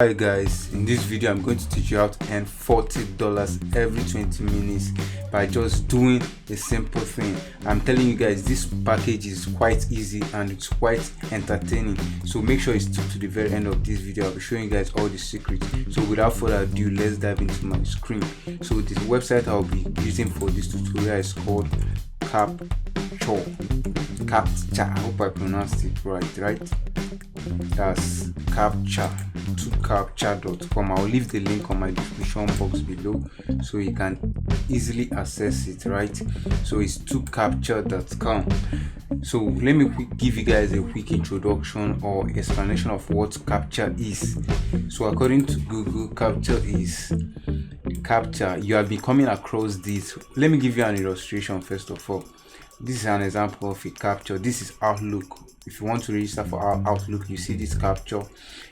Hi guys, in this video I'm going to teach you how to earn $40 every 20 minutes by just doing a simple thing. I'm telling you guys, this package is quite easy and it's quite entertaining, so make sure you stick to the very end of this video. I'll be showing you guys all the secrets. So without further ado, let's dive into my screen. So the website I'll be using for this tutorial is called Captcha. I hope I pronounced it right? That's Captcha.com. I'll leave the link on my description box below so you can easily access it, right? So it's Captcha.com. So let me give you guys a quick introduction or explanation of what Captcha is. So according to Google, Captcha is you have been coming across this. Let me give you an illustration first of all. This is an example of a captcha. This is Outlook. If you want to register for our Outlook, you see this captcha.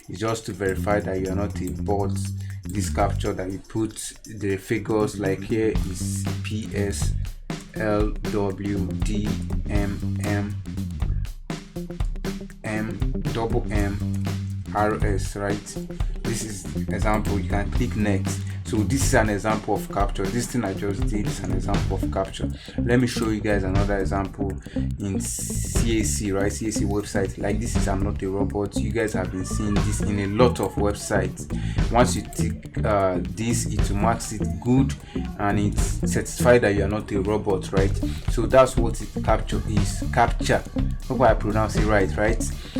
It's just to verify that you are not a bot. This captcha that you put the figures, like here is PS LWD RS, right? This is example. You can click next. So this is an example of captcha. This thing I just did is an example of captcha. Let me show you guys another example in CAC, right? CAC website. Like this is I'm not a robot. You guys have been seeing this in a lot of websites. Once you tick this, it marks it good and it's certified that you are not a robot, right? So that's what captcha is. Captcha. Hope I pronounce it right?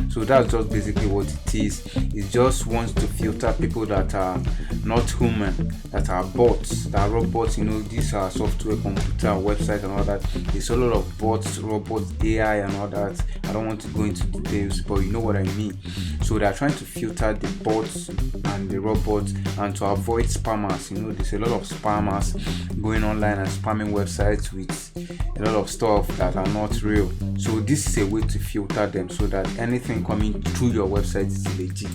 So that's just basically what it is. It just wants to filter people that are not human, that are bots, that are robots. You know, these are software, computer, website and all that. There's a lot of bots, robots, AI and all that. I don't want to go into details, but you know what I mean. So they're trying to filter the bots and the robots and to avoid spammers. You know, there's a lot of spammers going online and spamming websites with a lot of stuff that are not real. So this is a way to filter them so that anything coming through your website is legit.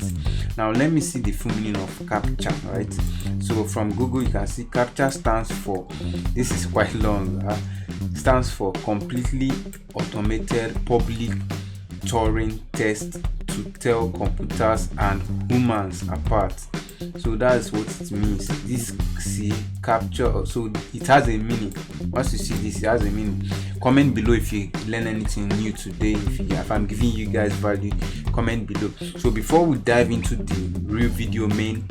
Now let me see the full meaning of captcha, right? So from Google you can see captcha stands for, this is quite long, stands for completely automated public Turing test to tell computers and humans apart. So that's what it means. This captcha, so it has a meaning. Once you see this, it has a meaning. Comment below if you learn anything new today. If I'm giving you guys value, comment below. So before we dive into the real video main,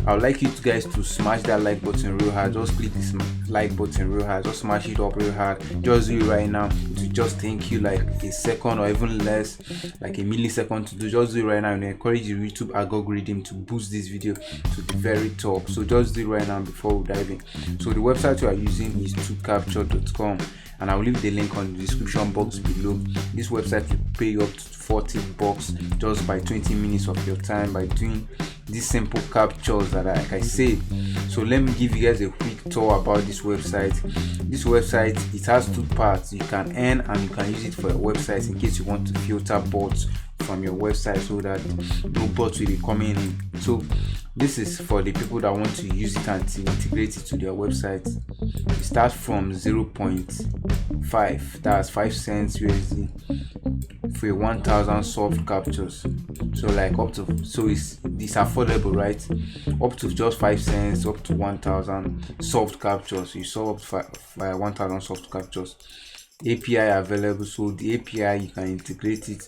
I would like you guys to smash that like button real hard. Just click this like button real hard. Just smash it up real hard. Just do it right now. It will just take you like a second or even less, like a millisecond to do. Just do it right now and encourage the YouTube algorithm to boost this video to the very top. So just do it right now before we dive in. So the website we are using is Captcha.com, and I will leave the link on the description box below. This website will pay you up to $40 just by 20 minutes of your time by doing these simple captchas that like I said. So let me give you guys a quick tour about this website. This website, it has two parts. You can earn and you can use it for your website in case you want to filter bots from your website so that no bots will be coming in. So this is for the people that want to use it and to integrate it to their website. It starts from 0.5, that's 5 cents USD for 1,000 soft captures. So like up to, so it's affordable, right? Up to just 5 cents, up to 1,000 soft captures. You saw up to 1,000 soft captures. API available, so the API you can integrate it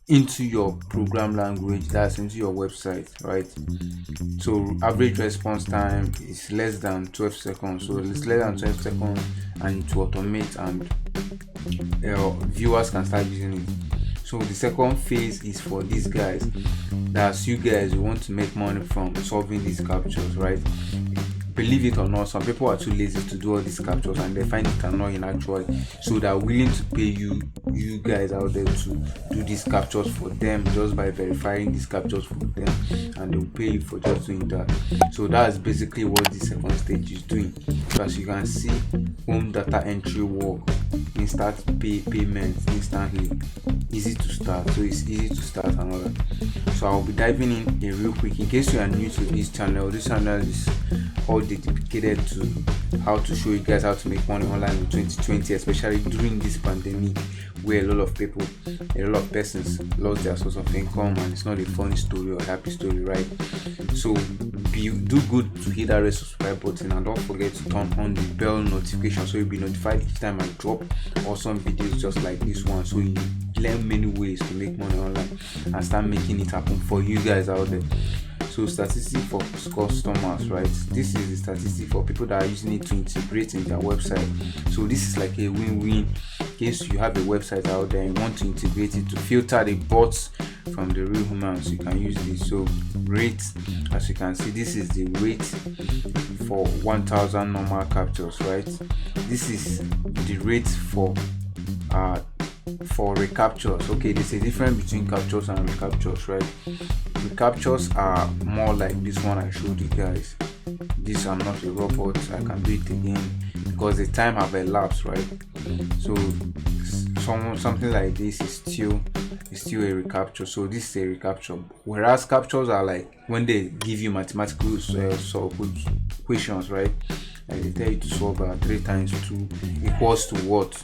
into your program language, that's into your website, right? So average response time is less than 12 seconds. So it's less than 12 seconds and it will automate and viewers can start using it. So the second phase is for these guys. That's you guys who want to make money from solving these captures, right? Believe it or not, some people are too lazy to do all these captures and they find it annoying actually. So they're willing to pay you guys out there to do these captures for them just by verifying these captures for them, and they'll pay you for just doing that. So that's basically what the second stage is doing. So as you can see, home data entry work. instant payments instantly, easy to start. So it's easy to start and all that. So I'll be diving in real quick. In case you are new to this channel is all dedicated to how to show you guys how to make money online in 2020, especially during this pandemic where a lot of people, a lot of persons lost their source of income, and it's not a funny story or a happy story, right? So do good to hit that red subscribe button, and don't forget to turn on the bell notification so you'll be notified each time I drop awesome videos just like this one, so you learn many ways to make money online and start making it happen for you guys out there. So statistic for customers, right? This is the statistic for people that are using it to integrate in their website. So this is like a win-win. In case you have a website out there and want to integrate it to filter the bots from the real humans, you can use this. So rate, as you can see, this is the rate for 1000 normal captures, right? This is the rate for recaptures. Okay, there's a difference between captures and recaptures, right? Recaptures are more like this one I showed you guys. This, I'm not a robot, I can do it again because the time have elapsed, right? So something like this is still a recapture. So this is a recapture, whereas captures are like when they give you mathematical questions, right? And they tell you to solve 3 times 2 equals to what.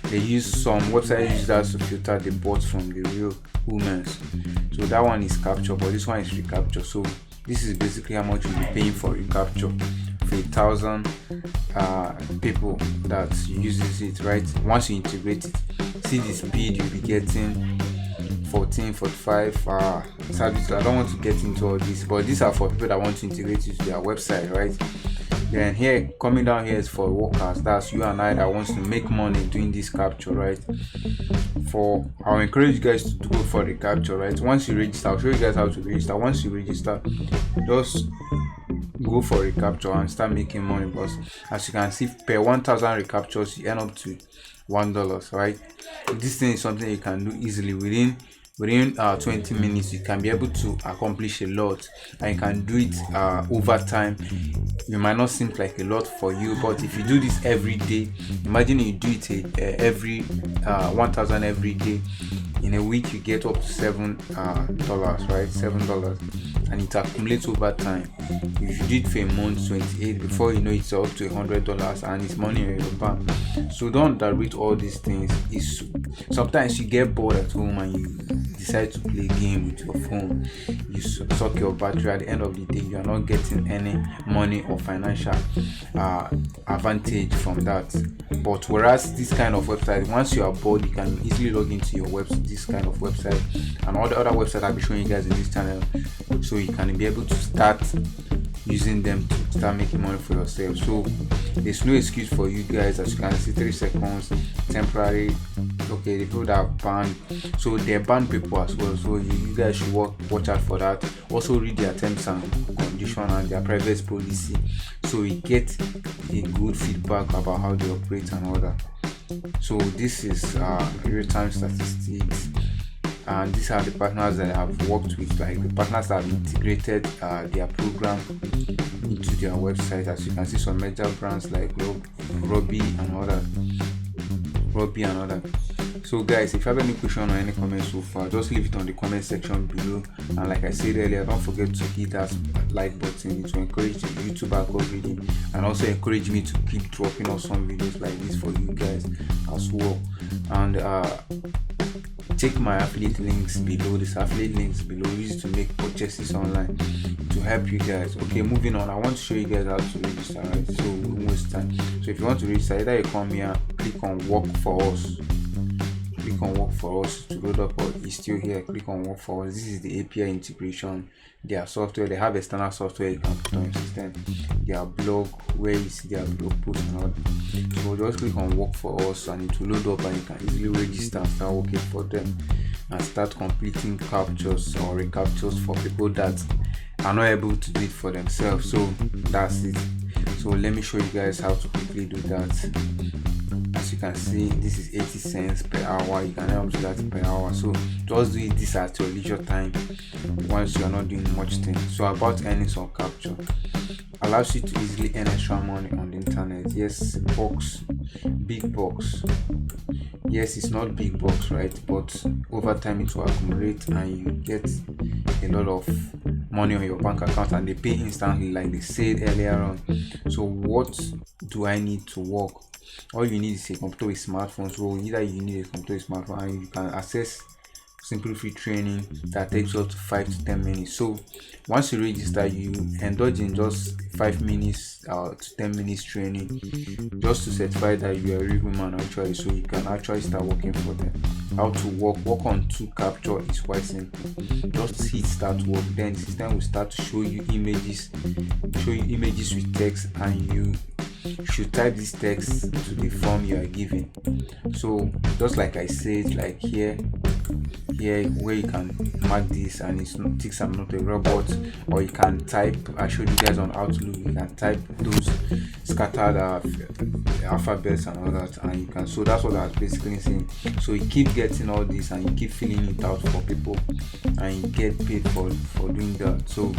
They use some websites use that to filter the bots from the real humans. So that one is capture, but this one is recapture. So this is basically how much you'll be paying for recapture for 1000 people that uses it, right? Once you integrate it, see the speed you'll be getting. 1445 service. I don't want to get into all this, but these are for people that want to integrate it to their website, right? Then here, coming down here is for workers. That's you and I that wants to make money doing this capture, right? I'll encourage you guys to go for the capture, right? Once you register, I'll show you guys how to register. Once you register, just go for a capture and start making money, because as you can see, per 1000 recaptures you earn up to $1, right? This thing is something you can do easily within 20 minutes. You can be able to accomplish a lot, and you can do it over time. It might not seem like a lot for you, but if you do this every day, imagine you do it every 1000 every day. In a week you get up to $7, right? $7, and it accumulates over time. If you do it for a month, 28, before you know it's up to $100, and it's money in your bank. So don't underrate all these things. Sometimes you get bored at home and you decide to play a game with your phone. You suck your battery. At the end of the day, you are not getting any money or financial advantage from that. But whereas this kind of website, once you are bored, you can easily log into your website, this kind of website, and all the other websites I'll be showing you guys in this channel, so you can be able to start using them to start making money for yourself. So there's no excuse for you guys. As you can see, 3 seconds temporary. Okay, the people that are banned, so they're banned people as well, so you guys should watch out for that. Also read their terms and conditions and their privacy policy, so you get a good feedback about how they operate and all that. So this is real-time statistics, and these are the partners that I have worked with, like the partners that have integrated their program into their website. As you can see, some major brands like Robbie and other. So guys, if you have any question or any comments so far, just leave it on the comment section below. And like I said earlier, don't forget to hit that like button. It will encourage the YouTube algorithm and also encourage me to keep dropping awesome videos like this for you guys as well. And check my affiliate links below. Use it to make purchases online to help you guys. Okay, moving on, I want to show you guys how to register, right? So we won't waste time. So if you want to register, either you come here, click on work for us to load up, or it's still here. Click on work for us. This is the API integration. Their software, they have external software you can put on your system. Their blog, where you see their blog post and all. So just click on work for us and it will load up, and you can easily register and start working for them and start completing captures or recaptures for people that are not able to do it for themselves. So that's it. So let me show you guys how to quickly do that. As you can see, this is 80 cents per hour. You can help to that per hour. So just do this at your leisure time once you are not doing much thing. So about earning some capture, allows you to easily earn extra money on the internet. Yes, big box. Yes, it's not big box, right? But over time it will accumulate and you get a lot of money on your bank account, and they pay instantly, like they said earlier on. So what do I need to work? All you need is a computer with smartphone. So either you need a computer with smartphone and you can access simple free training that takes up to 5 to 10 minutes. So once you register, you indulge in just 5 minutes to 10 minutes training just to certify that you are a real human actually, so you can actually start working for them. How to work on to capture is quite simple. Just hit start work, then the system will start to show you images with text, and you should type this text to the form you are given. So just like I said, like here where you can mark this and it's not ticks I'm not a robot, or you can type, I showed you guys on Outlook, you can type those scattered alphabets and all that, and you can, so that's what I was basically saying. So you keep getting all this and you keep filling it out for people and you get paid for doing that. So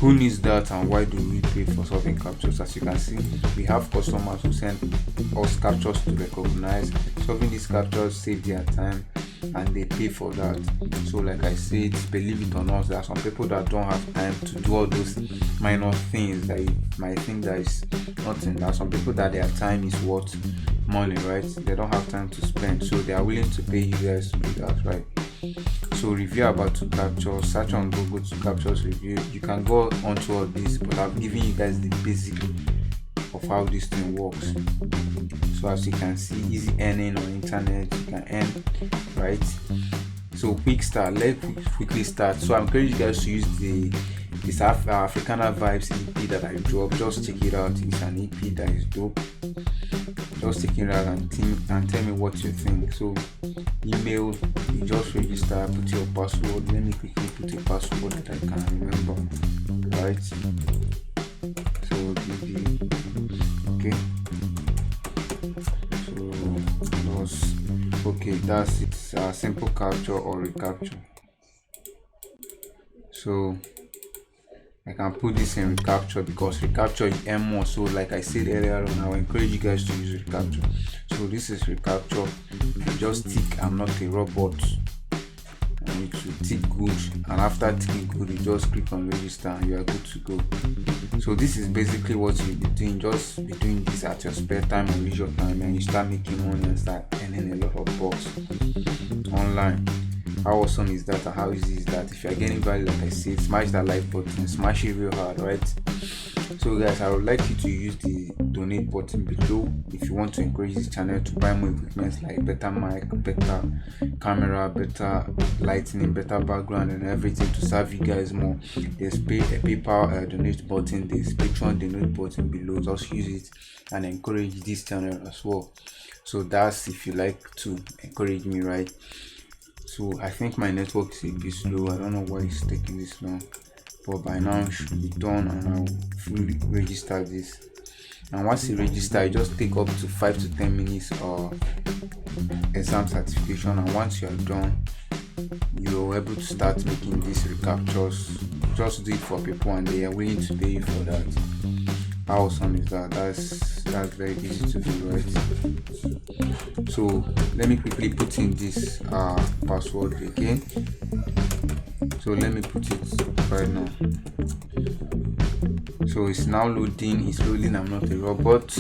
who needs that, and why do we pay for solving captchas? As you can see, we have customers who send us captchas to recognize. Solving these captchas save their time and they pay for that. So like I said, believe it or not, there are some people that don't have time to do all those minor things that you might think that is nothing. There are some people that their time is worth money, right? They don't have time to spend, so they are willing to pay you guys to do that, right? So review about to captchas, search on Google to captchas review. You can go onto all this, but I've given you guys the basic of how this thing works. So as you can see, easy earning on internet, you can earn, right? So quick start, let's quickly start. So I encourage you guys to use this Africana Vibes EP that I dropped. Just check it out. It's an EP that is dope. Just check it out and tell me what you think. So email, you just register, put your password. Let me quickly put a password that I can remember, right? So okay, so okay, that's it. Simple capture or recapture. So I can put this in recapture because recapture you earn more. So like I said earlier on, I will encourage you guys to use recapture. So this is recapture. You just tick I'm not a robot, and you should tick good, and after ticking good you just click on register and you are good to go. So this is basically what you'll be doing. Just be doing this at your spare time or leisure time, and you start making money and start earning a lot of bucks online. How awesome is that, and how easy is that? If you are getting value, like I said, smash that like button, smash it real hard, right? So guys, I would like you to use the donate button below if you want to encourage this channel to buy more equipment like better mic, better camera, better lighting, better background and everything to serve you guys more. There's a PayPal donate button, there's Patreon donate button below. Just use it and encourage this channel as well. So that's if you like to encourage me, right? So I think my network is a bit slow. I don't know why it's taking this long, but by now it should be done and I'll fully register this. And once you register, you just take up to 5 to 10 minutes of exam certification, and once you are done, you're able to start making these recaptures. Just do it for people and they are willing to pay you for that. How awesome is that? That's very easy to do, right? So let me quickly put in this password again. So let me put it right now. So it's now loading. It's loading. I'm not a robot.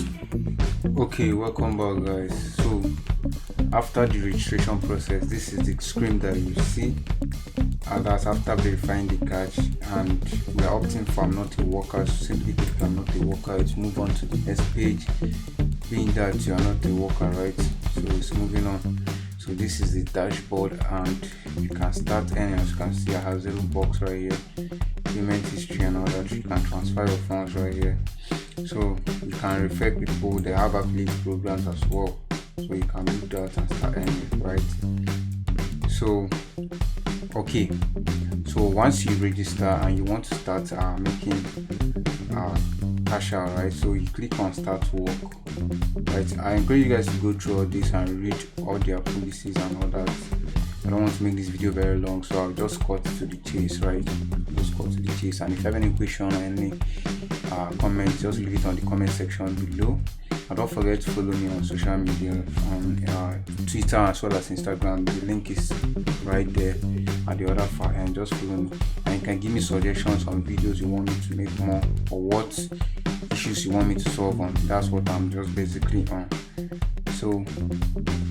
Okay, welcome back, guys. So after the registration process, this is the screen that you see, and that's after verifying the catch, and we are opting for I'm not a worker. So simply click I'm not a worker. It's move on to the next page, being that you are not a worker, right? So it's moving on. So this is the dashboard, and you can start earning. As you can see, I have $0 right here, payment history and all that. You can transfer your funds right here. So you can refer people. They have affiliate programs as well, so you can do that and start earning, right? So okay, so once you register and you want to start making cash out, right? So you click on start work, right? I encourage you guys to go through all this and read all their policies and all that. I don't want to make this video very long, so I'll just cut to the chase, right? Just cut to the chase. And if you have any question or any comments, just leave it on the comment section below. And don't forget to follow me on social media, on Twitter as well as Instagram. The link is right there at the other far end. Just follow me, and you can give me suggestions on videos you want me to make more, or what issues you want me to solve on. That's what I'm just basically on. So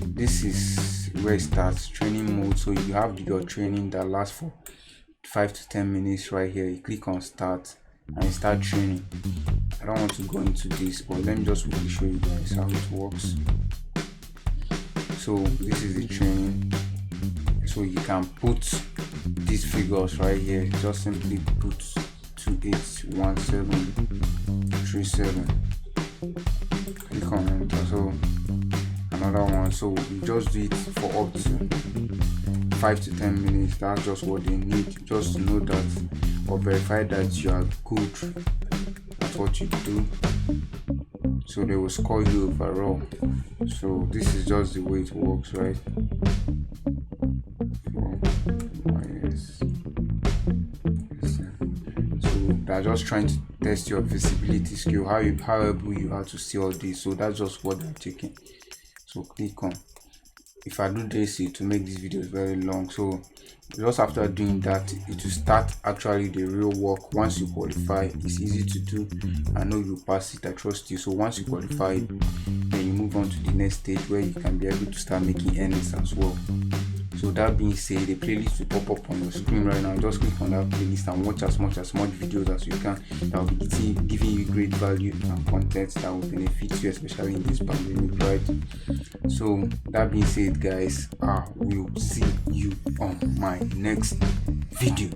this is where it starts, training mode. So you have your training that lasts for 5 to 10 minutes right here. You click on start and you start training. I don't want to go into this, but let me just quickly show you guys how it works. So this is the training. So you can put these figures right here. Just simply put 281737. Click on enter. So another one. So you just do it for up to 5 to 10 minutes. That's just what they need, just to know that, or verify that you are good at what you do. So they will score you overall. So this is just the way it works, right? So they're just trying to test your visibility skill, how able you are to see all this. So that's just what they're checking. So click on. If I do this, to make this video very long, so just after doing that, it will start actually the real work. Once you qualify, it's easy to do. I know you pass it, I trust you. So once you qualify, then you move on to the next stage where you can be able to start making earnings as well. So that being said, the playlist will pop up on your screen right now. Just click on that playlist and watch as much videos as you can. That will be giving you great value and content that will benefit you, especially in this pandemic, right? So that being said, guys, I will see you on my next video.